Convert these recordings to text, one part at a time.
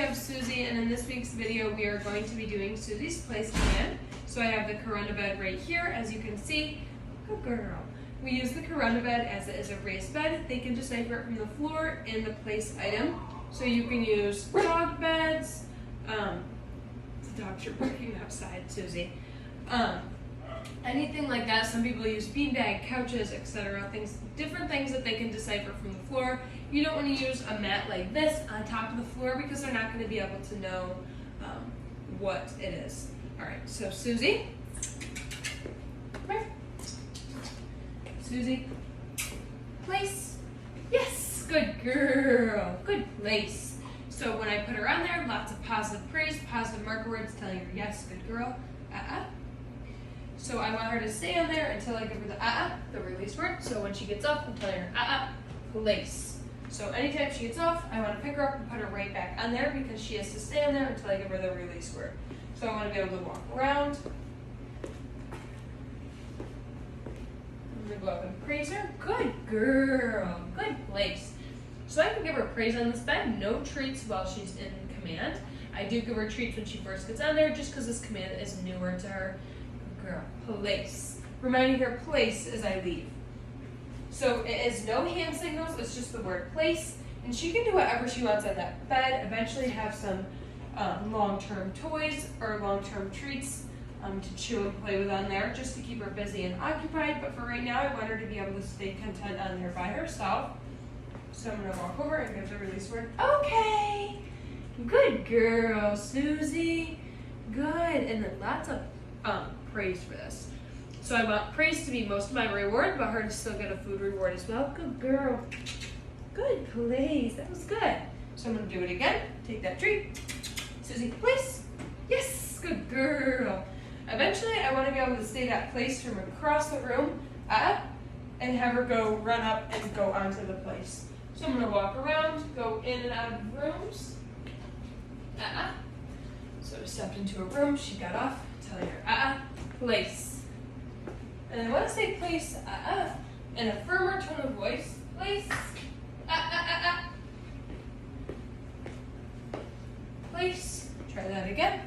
have Suzy, and in this week's video we are going to be doing Suzy's place command. So I have the Corona bed right here, as you can see. Good girl. We use the Corona bed as it is a raised bed. They can decipher it from the floor in the place item. So you can use dog beds. The dogs are barking outside, Suzy. Anything like that. Some people use beanbag, couches, etc. Different things that they can decipher from the floor. You don't want to use a mat like this on top of the floor because they're not going to be able to know what it is. All right, so Suzy, come here. Suzy, place. Yes, good girl, good place. So when I put her on there, lots of positive praise, positive marker words telling her yes, good girl. So I want her to stay on there until I give her the release word. So when she gets up, I'm telling her place. So anytime she gets off, I want to pick her up and put her right back on there because she has to stay on there until I give her the release word. So I want to be able to walk around. I'm going to go up and praise her. Good girl, good place. So I can give her praise on this bed, no treats while she's in command. I do give her treats when she first gets on there just because this command is newer to her. Girl, place. Reminding her place as I leave. So it is no hand signals, it's just the word place. And she can do whatever she wants on that bed, eventually have some long-term toys or long-term treats to chew and play with on there just to keep her busy and occupied. But for right now, I want her to be able to stay content on there by herself. So I'm going to walk over and give the release word. Okay, good girl, Suzy. Good, and then lots of praise for this. So I want praise to be most of my reward, but her to still get a food reward as well. Good girl. Good place. That was good. So I'm going to do it again. Take that treat. Suzy, place. Yes, good girl. Eventually, I want to be able to stay that place from across the room and have her go run up and go onto the place. So I'm going to walk around, go in and out of rooms. So I stepped into a room. She got off. Telling her place. And I want to say place in a firmer tone of voice. Place. Place. Try that again.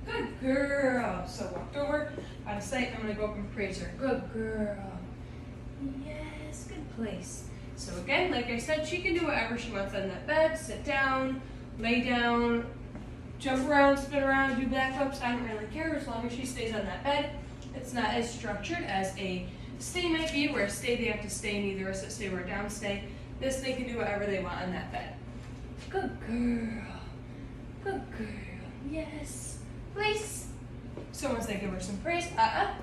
Good girl. So walked over, out of sight. I'm going to go up and praise her. Good girl. Yes, good place. So again, like I said, she can do whatever she wants on that bed. Sit down, lay down, jump around, spin around, do backflips. I don't really care as long as she stays on that bed. It's not as structured as a stay might be, where stay they have to stay in either a sit stay or a down stay. This they can do whatever they want on that bed. Good girl. Good girl. Yes. Place. So once I give her some praise, I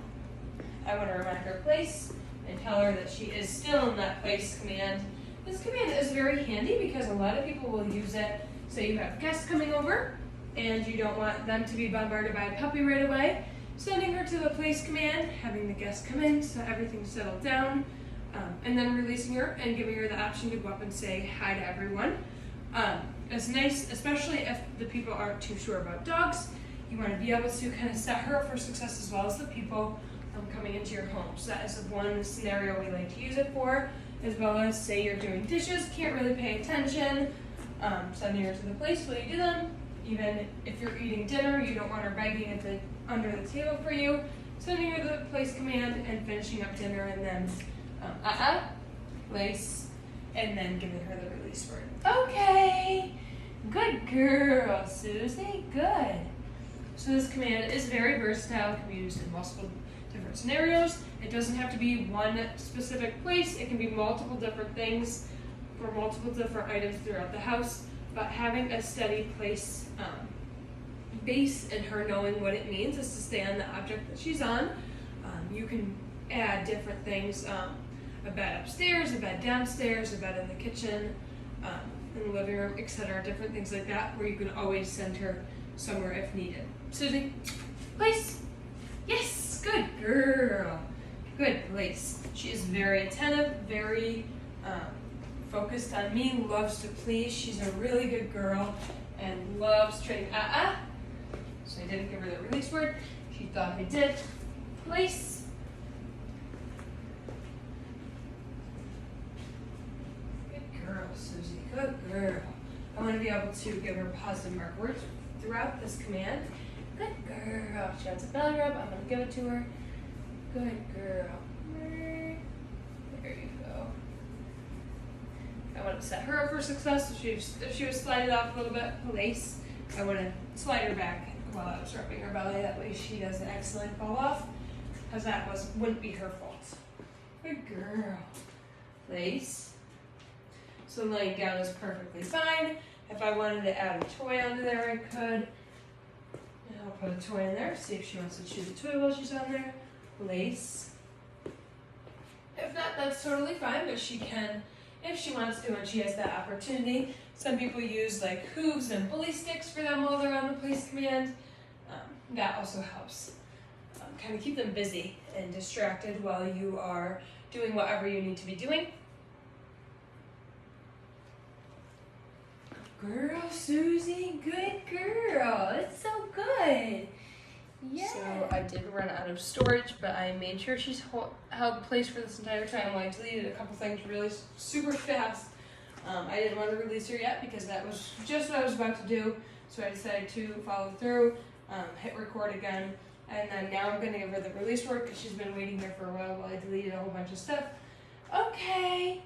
want to remind her place and tell her that she is still in that place command. This command is very handy because a lot of people will use it. Say you have guests coming over and you don't want them to be bombarded by a puppy right away. Sending her to the place command, having the guests come in so everything's settled down, and then releasing her and giving her the option to go up and say hi to everyone. It's nice, especially if the people aren't too sure about dogs. You want to be able to kind of set her up for success as well as the people coming into your home. So that is one scenario we like to use it for, as well as say you're doing dishes, can't really pay attention, sending her to the place while you do them. Even if you're eating dinner, you don't want her begging under the table for you, sending her the place command and finishing up dinner, and then place, and then giving her the release word. Okay, good girl, Suzy, good. So this command is very versatile, it can be used in multiple different scenarios. It doesn't have to be one specific place, it can be multiple different things for multiple different items throughout the house, but having a steady place base and her knowing what it means is to stay on the object that she's on. You can add different things, a bed upstairs, a bed downstairs, a bed in the kitchen, in the living room, etc. Different things like that where you can always send her somewhere if needed. Suzy, place. Yes, good girl. Good place. She is very attentive, very focused on me, loves to please. She's a really good girl and loves training. So I didn't give her the release word. She thought I did. Place. Good Good girl. I want to be able to give her positive mark words throughout this command. Good girl. She wants a belly rub. I'm going to give it to her. Good girl. There you go. I want to set her up for success. If she was sliding off a little bit, lace, I want to slide her back while I was rubbing her belly. That way she doesn't accidentally fall off, because that wouldn't be her fault. Good girl. Lace. So laying down is perfectly fine. If I wanted to add a toy onto there, I could. And I'll put a toy in there, see if she wants to chew the toy while she's on there. Lace. If not, that's totally fine, but she can, if she wants to, and she has that opportunity. Some people use like hooves and bully sticks for them while they're on the place command. That also helps kind of keep them busy and distracted while you are doing whatever you need to be doing. Girl, Suzy, good girl. It's so good. Yeah. So I did run out of storage, but I made sure she's held place for this entire time. I deleted a couple things really super fast. I didn't want to release her yet because that was just what I was about to do. So I decided to follow through, hit record again, and then now I'm going to give her the release word because she's been waiting here for a while I deleted a whole bunch of stuff. Okay.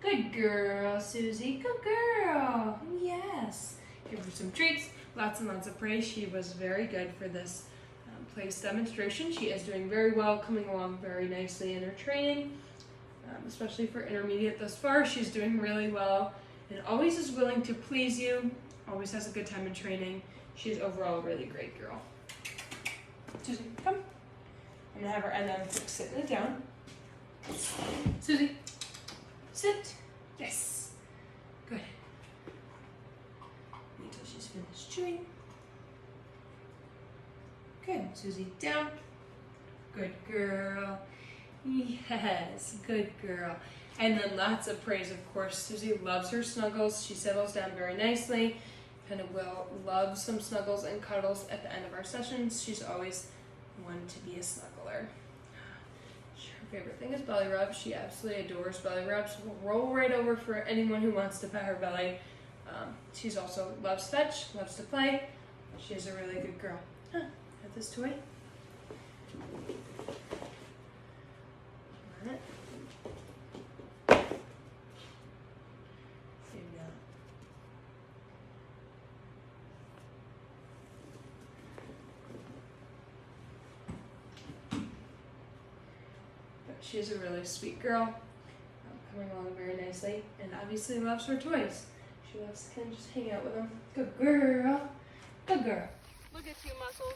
Good girl, Suzy. Good girl. Yes. Give her some treats. Lots and lots of praise. She was very good for this place demonstration. She is doing very well, coming along very nicely in her training, especially for intermediate thus far. She's doing really well and always is willing to please you, always has a good time in training. She is overall a really great girl. Suzy, come. I'm going to have her end on sitting it down. Suzy. Sit. Yes. Good. Wait until she's finished chewing. Good. Suzy, down. Good girl. Yes. Good girl. And then lots of praise, of course. Suzy loves her snuggles. She settles down very nicely. Kind of will love some snuggles and cuddles at the end of our sessions. She's always one to be a snuggler. Favorite thing is belly rubs. She absolutely adores belly rubs. We'll roll right over for anyone who wants to pet her belly. She's also loves fetch, loves to play. She's a really good girl. Have this toy. She's a really sweet girl, coming along very nicely, and obviously loves her toys. She loves to kind of just hang out with them. Good girl. Good girl. Look at you, Muscles.